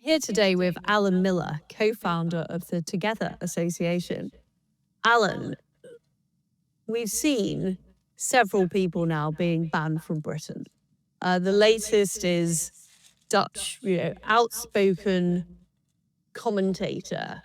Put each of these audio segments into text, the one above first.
Here today with Alan Miller, co-founder of the Together Association. Alan, we've seen several people now being banned from Britain. The latest is Dutch, outspoken commentator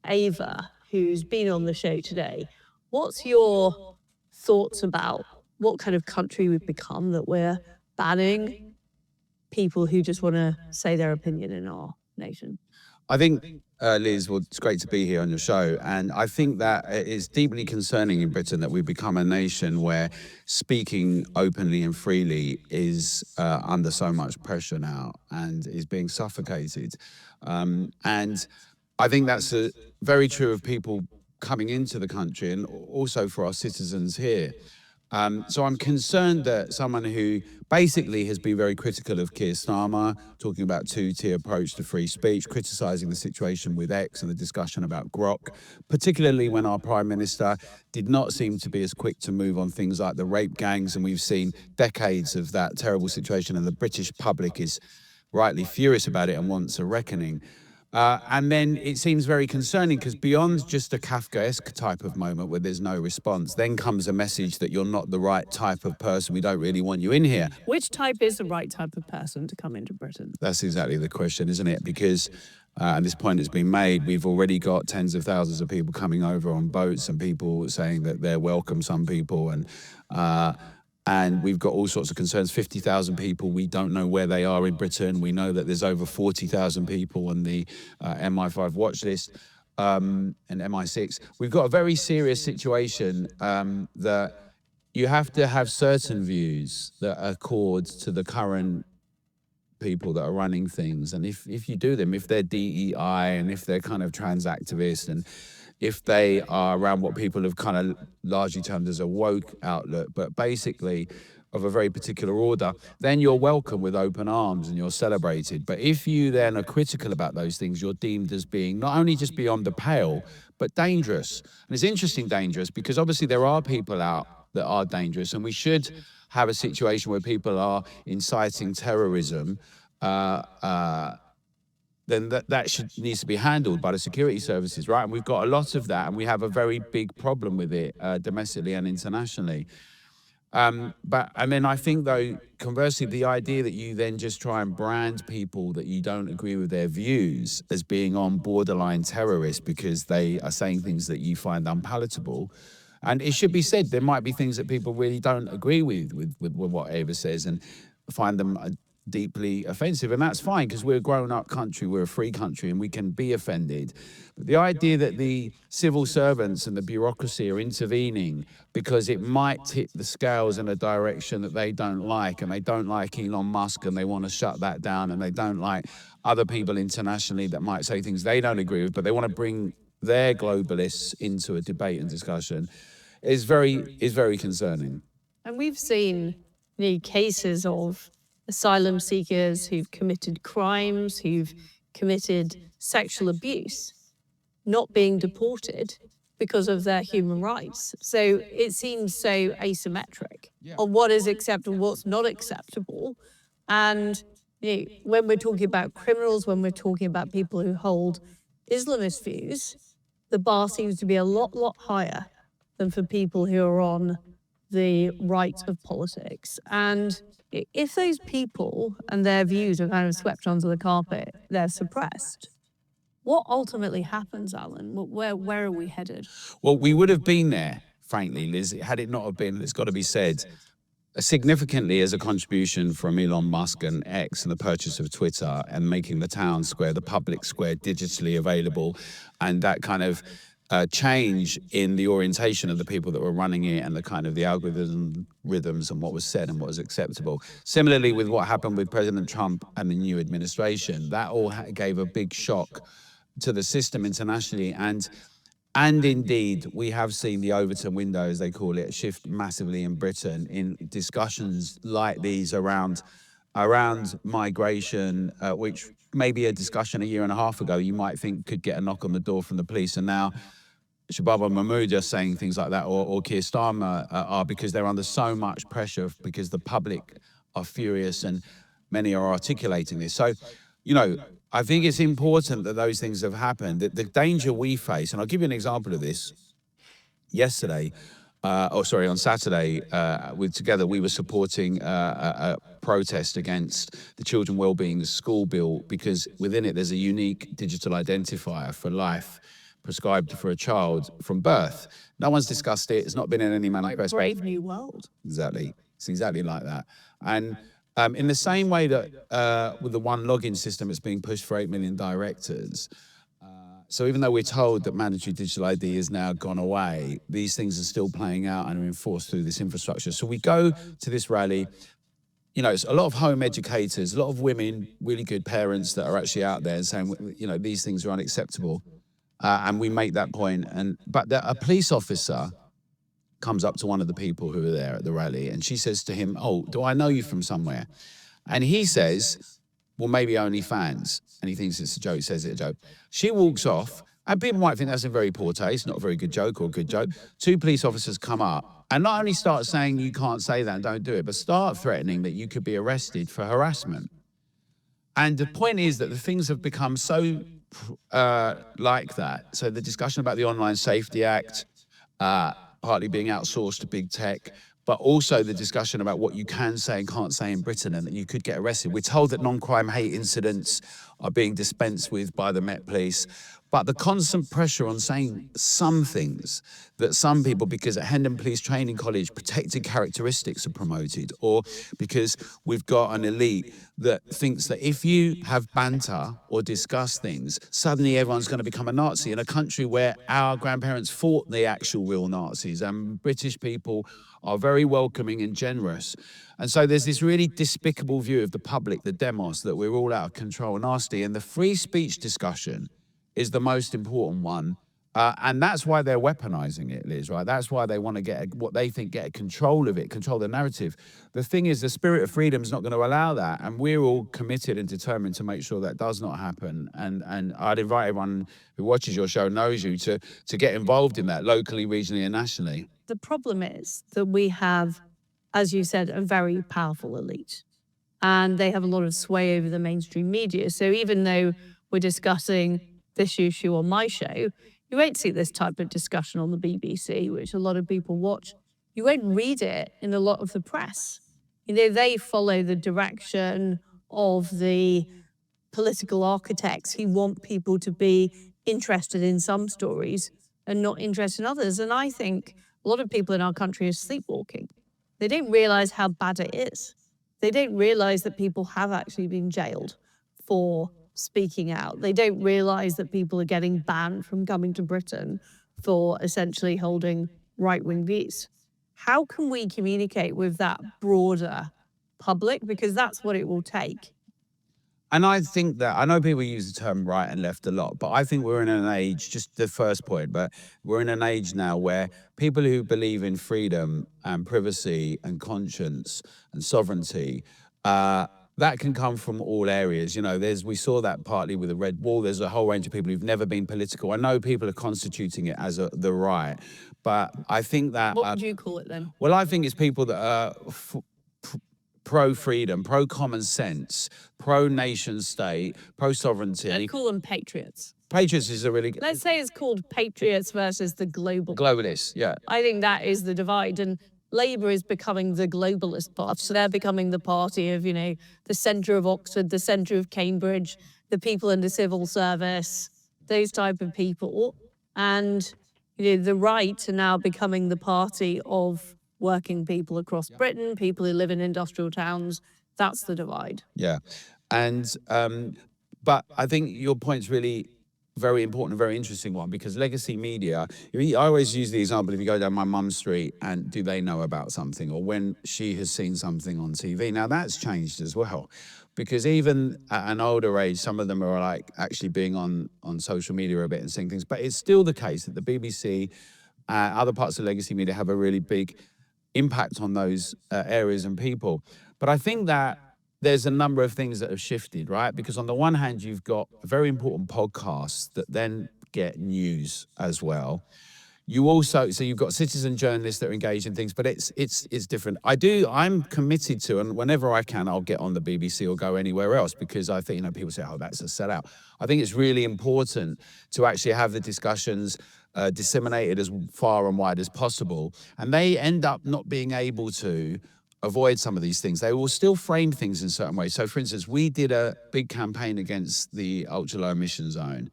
Ava, who's been on the show today. What's your thoughts about what kind of country we've become that we're banning people who just want to say their opinion in our nation? I think, Liz, well, it's great to be here on your show. And I think that it is deeply concerning in Britain that we've become a nation where speaking openly and freely is under so much pressure now and is being suffocated. And I think that's very true of people coming into the country and also for our citizens here. So I'm concerned that someone who basically has been very critical of Keir Starmer, talking about two-tier approach to free speech, criticising the situation with X and the discussion about Grok, particularly when our Prime Minister did not seem to be as quick to move on things like the rape gangs, and we've seen decades of that terrible situation, and the British public is rightly furious about it and wants a reckoning. And then it seems very concerning because beyond just a Kafkaesque type of moment where there's no response, then comes a message that you're not the right type of person. We don't really want you in here. Which type is the right type of person to come into Britain? That's exactly the question, isn't it? Because, and this point has been made, we've already got tens of thousands of people coming over on boats and people saying that they're welcome, some people, and we've got all sorts of concerns. 50,000 people, we don't know where they are in Britain. We know that there's over 40,000 people on the MI5 watch list and MI6. We've got a very serious situation that you have to have certain views that accord to the current people that are running things. And if you do them, if they're DEI and if they're kind of trans activists and if they are around what people have kind of largely termed as a woke outlook, but basically of a very particular order, then you're welcome with open arms and you're celebrated. But if you then are critical about those things, you're deemed as being not only just beyond the pale, but dangerous. And it's interesting dangerous because obviously there are people out that are dangerous, and we should have a situation where people are inciting terrorism, then that needs to be handled by the security services, right? And we've got a lot of that, and we have a very big problem with it domestically and internationally. And then I think, though, conversely, the idea that you then just try and brand people that you don't agree with their views as being on borderline terrorists because they are saying things that you find unpalatable. And it should be said, there might be things that people really don't agree with what Ava says and find them deeply offensive, and that's fine because we're a grown-up country, we're a free country, and we can be offended. But the idea that the civil servants and the bureaucracy are intervening because it might tip the scales in a direction that they don't like, and they don't like Elon Musk and they want to shut that down, and they don't like other people internationally that might say things they don't agree with, but they want to bring their globalists into a debate and discussion, is very concerning. And we've seen cases of asylum seekers who've committed crimes, who've committed sexual abuse, not being deported because of their human rights. So it seems so asymmetric on what is acceptable, what's not acceptable. And when we're talking about criminals, when we're talking about people who hold Islamist views, the bar seems to be a lot higher than for people who are on the right of politics. And if those people and their views are kind of swept under the carpet, they're suppressed, what ultimately happens, Alan? Where are we headed? Well, we would have been there, frankly, Liz, had it not have been, it's got to be said, significantly as a contribution from Elon Musk and X and the purchase of Twitter and making the town square, the public square, digitally available, and that kind of change in the orientation of the people that were running it and the kind of the algorithms and what was said and what was acceptable. Similarly, with what happened with President Trump and the new administration, that all gave a big shock to the system internationally. And indeed, we have seen the Overton window, as they call it, shift massively in Britain in discussions like these around migration, which maybe a discussion a year and a half ago you might think could get a knock on the door from the police, and now Shababa Mahmood are saying things like that, or Keir Starmer are, because they're under so much pressure because the public are furious and many are articulating this. So, I think it's important that those things have happened. The danger we face, and I'll give you an example of this. Yesterday, on Saturday, together we were supporting a protest against the Children Wellbeing School Bill, because within it there's a unique digital identifier for life prescribed for a child from birth. No one's discussed it. It's not been in any manifesto. Brave New World. Exactly. It's exactly like that. And in the same way that with the one login system, it's being pushed for 8 million directors. So even though we're told that mandatory digital ID has now gone away, these things are still playing out and are enforced through this infrastructure. So we go to this rally. It's a lot of home educators, a lot of women, really good parents that are actually out there saying, these things are unacceptable. And we make that point. But a police officer comes up to one of the people who are there at the rally, and she says to him, "Oh, do I know you from somewhere?" And he says, "Well, maybe only fans." And he thinks it's a joke, says it's a joke. She walks off, and people might think that's in very poor taste, not a very good joke or a good joke. Two police officers come up and not only start saying you can't say that and don't do it, but start threatening that you could be arrested for harassment. And the point is that the things have become so like that. So the discussion about the Online Safety Act, partly being outsourced to big tech, but also the discussion about what you can say and can't say in Britain and that you could get arrested. We're told that non-crime hate incidents are being dispensed with by the Met Police, but the constant pressure on saying some things that some people, because at Hendon Police Training College, protected characteristics are promoted, or because we've got an elite that thinks that if you have banter or discuss things, suddenly everyone's going to become a Nazi in a country where our grandparents fought the actual real Nazis, and British people are very welcoming and generous. And so there's this really despicable view of the public, the demos, that we're all out of control and nasty. And the free speech discussion is the most important one. And that's why they're weaponizing it, Liz, right? That's why they want to get what they think, get control of it, control the narrative. The thing is, the spirit of freedom is not going to allow that. And we're all committed and determined to make sure that does not happen. And I'd invite everyone who watches your show, knows you, to get involved in that locally, regionally, and nationally. The problem is that we have, as you said, a very powerful elite, and they have a lot of sway over the mainstream media. So even though we're discussing this issue on my show, you won't see this type of discussion on the BBC, which a lot of people watch. You won't read it in a lot of the press. They follow the direction of the political architects who want people to be interested in some stories and not interested in others. And I think a lot of people in our country are sleepwalking. They don't realize how bad it is. They don't realize that people have actually been jailed for speaking out. They don't realize that people are getting banned from coming to Britain for essentially holding right-wing views. How can we communicate with that broader public? Because that's what it will take. And I think that, I know people use the term right and left a lot, but I think we're in an age, just the first point, but we're in an age now where people who believe in freedom and privacy and conscience and sovereignty, that can come from all areas. We saw that partly with the Red Wall. There's a whole range of people who've never been political. I know people are constituting it as the right, but I think that... What would you call it then? Well, I think it's people that are pro-freedom, pro-common sense, pro-nation state, pro-sovereignty. I'd call them patriots. Patriots is a really... Let's say it's called patriots versus the global. Globalists, yeah. I think that is the divide. And Labour is becoming the globalist party. So they're becoming the party of, the centre of Oxford, the centre of Cambridge, the people in the civil service, those type of people. And, the right are now becoming the party of working people across Britain, people who live in industrial towns. That's the divide. Yeah. And, but I think your point's really very important, very interesting one, because legacy media, I always use the example, if you go down my mum's street and do they know about something, or when she has seen something on TV. Now that's changed as well, because even at an older age, some of them are like actually being on social media a bit and saying things, but it's still the case that the BBC, other parts of legacy media have a really big impact on those areas and people. But I think that there's a number of things that have shifted, right? Because on the one hand, you've got very important podcasts that then get news as well. You also, so you've got citizen journalists that are engaged in things, but it's different. I'm committed to, and whenever I can, I'll get on the BBC or go anywhere else, because I think, people say, oh, that's a sellout. I think it's really important to actually have the discussions disseminated as far and wide as possible. And they end up not being able to avoid some of these things. They will still frame things in certain ways. So for instance, we did a big campaign against the ultra low emission zone,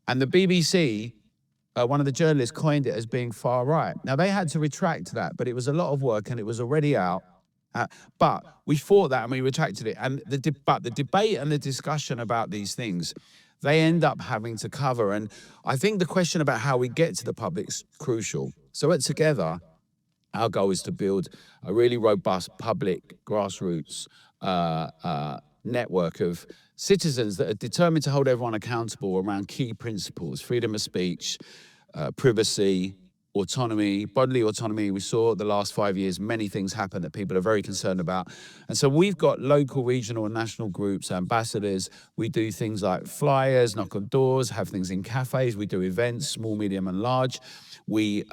and the BBC, one of the journalists coined it as being far right. Now, they had to retract that, but it was a lot of work and it was already out. But we fought that and we retracted it. And the debate and the discussion about these things, they end up having to cover. And I think the question about how we get to the public's crucial. So at Together, our goal is to build a really robust public grassroots network of citizens that are determined to hold everyone accountable around key principles: freedom of speech, privacy, autonomy, bodily autonomy. We saw the last 5 years, many things happen that people are very concerned about. And so we've got local, regional, and national groups, ambassadors. We do things like flyers, knock on doors, have things in cafes. We do events, small, medium, and large. We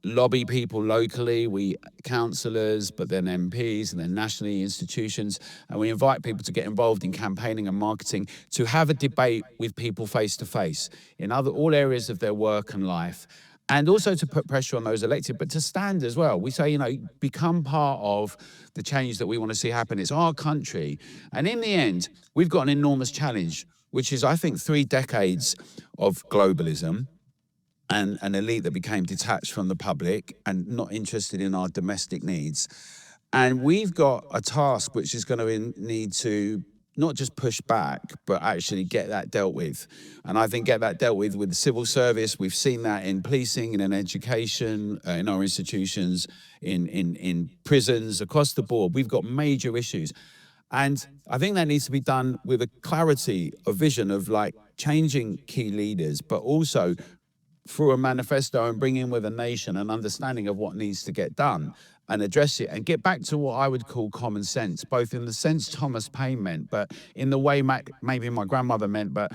lobby people locally, we councillors, but then MPs, and then nationally institutions, and we invite people to get involved in campaigning and marketing, to have a debate with people face to face in all areas of their work and life, and also to put pressure on those elected, but to stand as well. We say, become part of the change that we want to see happen. It's our country, and in the end, we've got an enormous challenge, which is, I think, 3 decades of globalism, and an elite that became detached from the public and not interested in our domestic needs. And we've got a task which is going to need to not just push back, but actually get that dealt with. And I think get that dealt with the civil service. We've seen that in policing and in education, in our institutions, in prisons, across the board. We've got major issues. And I think that needs to be done with a clarity, a vision of changing key leaders, but also through a manifesto, and bring in with a nation an understanding of what needs to get done and address it, and get back to what I would call common sense, both in the sense Thomas Paine meant, but in the way maybe my grandmother meant, but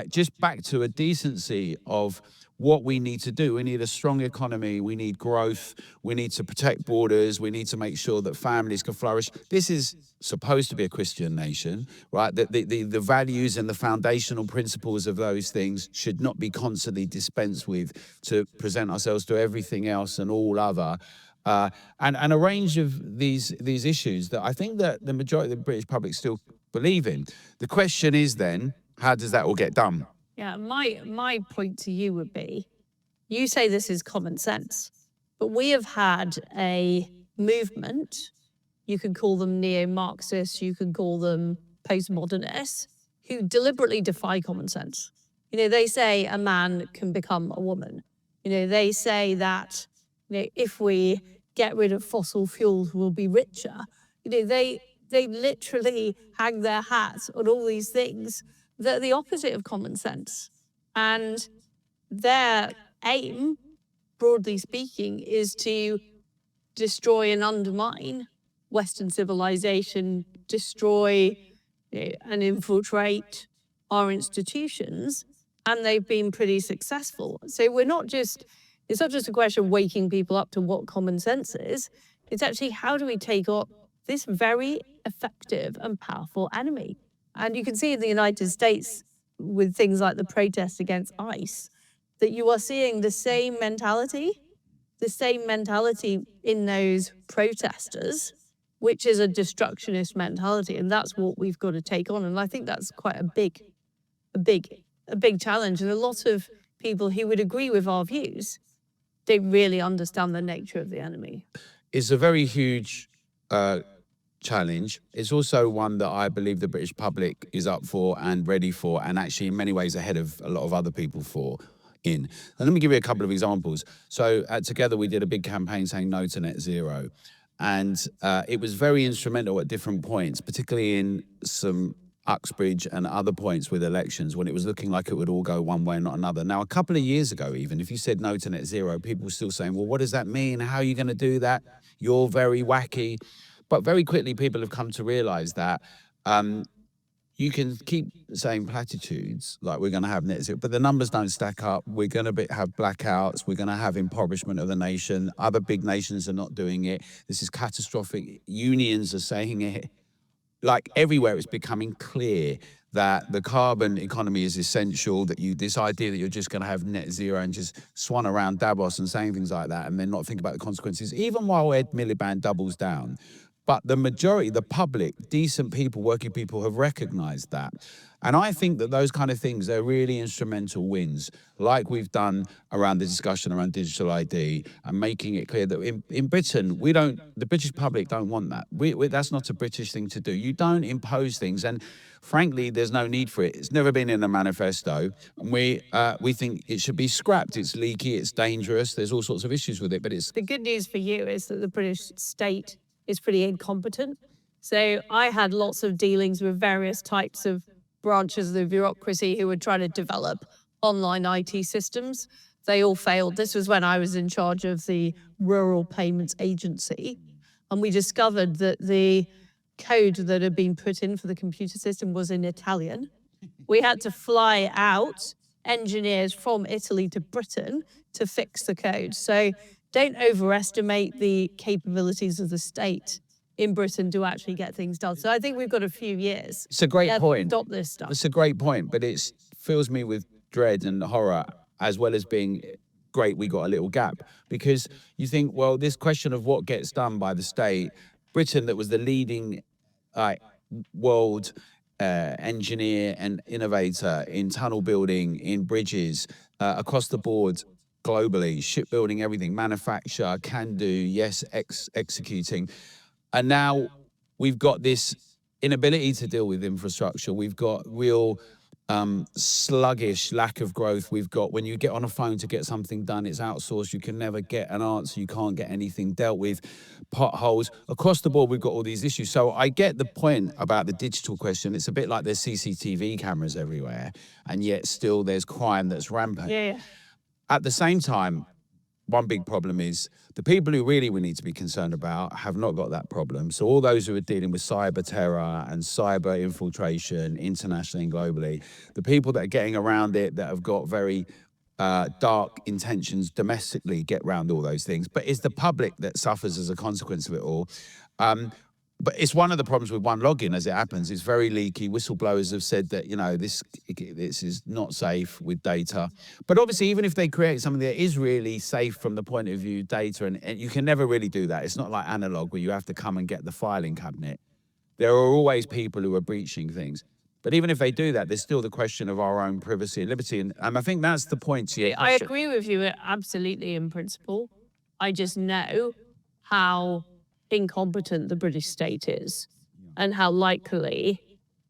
just back to a decency of what we need to do. We need a strong economy, we need growth, we need to protect borders, we need to make sure that families can flourish. This is supposed to be a Christian nation, right? The values and the foundational principles of those things should not be constantly dispensed with to present ourselves to everything else and all other. And a range of these issues that I think that the majority of the British public still believe in. The question is then, how does that all get done? Yeah, my point to you would be, you say this is common sense, but we have had a movement, you can call them neo-Marxists, you can call them postmodernists, who deliberately defy common sense. They say a man can become a woman. They say that if we get rid of fossil fuels, we'll be richer. They literally hang their hats on all these things that are the opposite of common sense. And their aim, broadly speaking, is to destroy and undermine Western civilization, destroy and infiltrate our institutions, and they've been pretty successful. So it's not just a question of waking people up to what common sense is. It's actually, how do we take on this very effective and powerful enemy? And you can see in the United States, with things like the protests against ICE, that you are seeing the same mentality in those protesters, which is a destructionist mentality. And that's what we've got to take on. And I think that's quite a big challenge. And a lot of people who would agree with our views don't really understand the nature of the enemy. It's a very huge challenge. It's also one that I believe the British public is up for and ready for, and actually in many ways ahead of a lot of other people And let me give you a couple of examples. So at Together, we did a big campaign saying no to net zero. And it was very instrumental at different points, particularly in some Uxbridge and other points with elections, when it was looking like it would all go one way and not another. Now, a couple of years ago, even, if you said no to net zero, people were still saying, well, what does that mean? How are you going to do that? You're very wacky. But very quickly, people have come to realize that you can keep saying platitudes like we're going to have net zero, but the numbers don't stack up. We're going to have blackouts. We're going to have impoverishment of the nation. Other big nations are not doing it. This is catastrophic. Unions are saying it. Like everywhere, it's becoming clear that the carbon economy is essential, that this idea that you're just going to have net zero and just swan around Davos and saying things like that and then not think about the consequences, even while Ed Miliband doubles down. But the majority, the public, decent people, working people have recognized that. And I think that those kind of things are really instrumental wins, like we've done around the discussion around digital ID and making it clear that in Britain, the British public don't want that. That's not a British thing to do. You don't impose things. And frankly, there's no need for it. It's never been in the manifesto. And we think it should be scrapped. It's leaky, it's dangerous. There's all sorts of issues with it, but it's... The good news for you is that the British state is pretty incompetent. So I had lots of dealings with various types of branches of the bureaucracy who were trying to develop online IT systems. They all failed. This was when I was in charge of the Rural Payments Agency. And we discovered that the code that had been put in for the computer system was in Italian. We had to fly out engineers from Italy to Britain to fix the code. So don't overestimate the capabilities of the state in Britain to actually get things done. So I think we've got a few years. It's a great point. Stop this stuff. It's a great point, but it fills me with dread and horror, as well as being great we got a little gap. Because you think, well, this question of what gets done by the state, Britain, that was the leading world engineer and innovator in tunnel building, in bridges, across the board, globally, shipbuilding, everything, manufacture, can do, yes, executing. And now we've got this inability to deal with infrastructure. We've got real sluggish lack of growth. We've got, when you get on a phone to get something done, it's outsourced. You can never get an answer. You can't get anything dealt with. Potholes. Across the board, we've got all these issues. So I get the point about the digital question. It's a bit like there's CCTV cameras everywhere, and yet still there's crime that's rampant. Yeah. At the same time, one big problem is the people who really we need to be concerned about have not got that problem. So all those who are dealing with cyber terror and cyber infiltration internationally and globally, the people that are getting around it, that have got very dark intentions domestically, get around all those things. But it's the public that suffers as a consequence of it all. But it's one of the problems with one login, as it happens. It's very leaky. Whistleblowers have said that, this is not safe with data. But obviously, even if they create something that is really safe from the point of view data, and you can never really do that. It's not like analog where you have to come and get the filing cabinet. There are always people who are breaching things. But even if they do that, there's still the question of our own privacy and liberty. And I think that's the point to you. I agree with you absolutely in principle. I just know how incompetent the British state is and how likely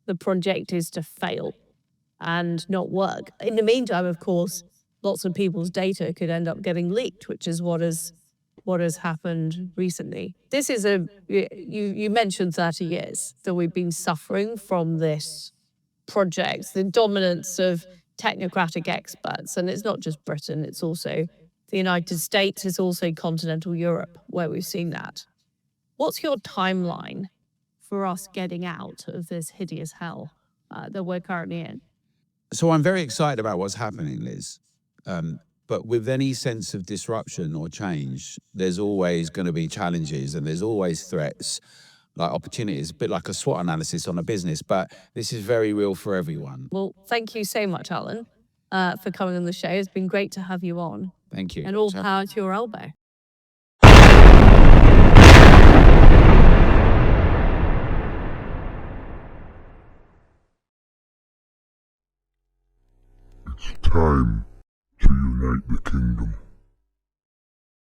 the project is to fail and not work. In the meantime, of course, lots of people's data could end up getting leaked, which is what has happened recently. This is you mentioned 30 years that we've been suffering from this project, the dominance of technocratic experts. And it's not just Britain, it's also the United States, it's also continental Europe where we've seen that. What's your timeline for us getting out of this hideous hell that we're currently in? So I'm very excited about what's happening, Liz. But with any sense of disruption or change, there's always going to be challenges and there's always threats, like opportunities, a bit like a SWOT analysis on a business. But this is very real for everyone. Well, thank you so much, Alan, for coming on the show. It's been great to have you on. Thank you. And all power to your elbow. It's time to unite the kingdom.